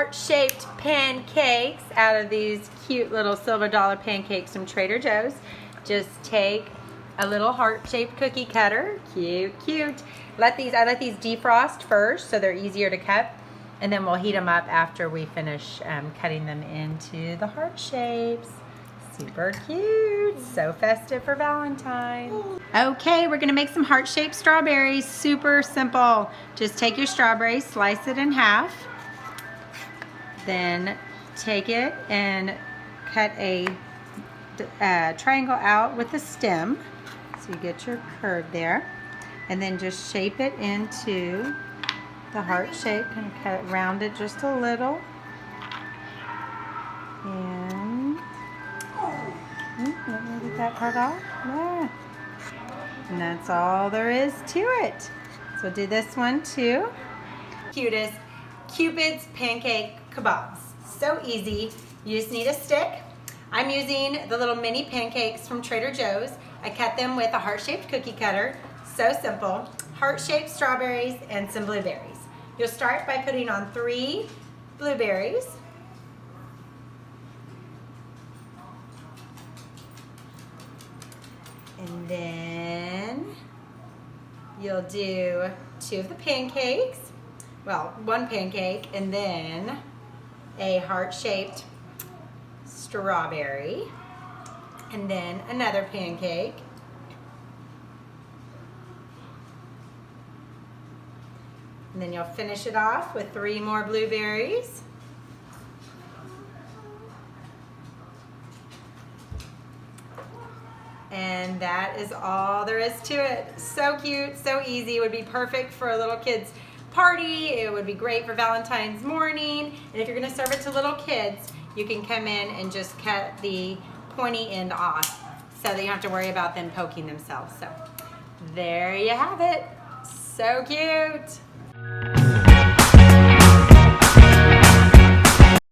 heart-shaped pancakes out of these cute little silver dollar pancakes from Trader Joe's. Just take a little heart-shaped cookie cutter. Cute, cute. I let these defrost first so they're easier to cut. And then we'll heat them up after we finish cutting them into the heart shapes. Super cute. So festive for Valentine's. Okay, we're gonna make some heart-shaped strawberries. Super simple. Just take your strawberries, slice it in half. Then take it and cut a triangle out with the stem. So you get your curve there. And then just shape it into the heart shape. Kind of cut it, round it just a little. And let me get that part off. Yeah. And that's all there is to it. So do this one too. Cutest Cupid's Pancake Kabobs. So easy. You just need a stick. I'm using the little mini pancakes from Trader Joe's. I cut them with a heart-shaped cookie cutter. So simple. Heart-shaped strawberries and some blueberries. You'll start by putting on 3 blueberries. And then you'll do 2 of the pancakes. Well, 1 pancake and then a heart-shaped strawberry. And then another pancake. And then you'll finish it off with 3 more blueberries. And that is all there is to it. So cute, so easy. It would be perfect for a little kid's party. It would be great for Valentine's morning. And if you're gonna serve it to little kids, you can come in and just cut the pointy end off so that you don't have to worry about them poking themselves. So there you have it. So cute.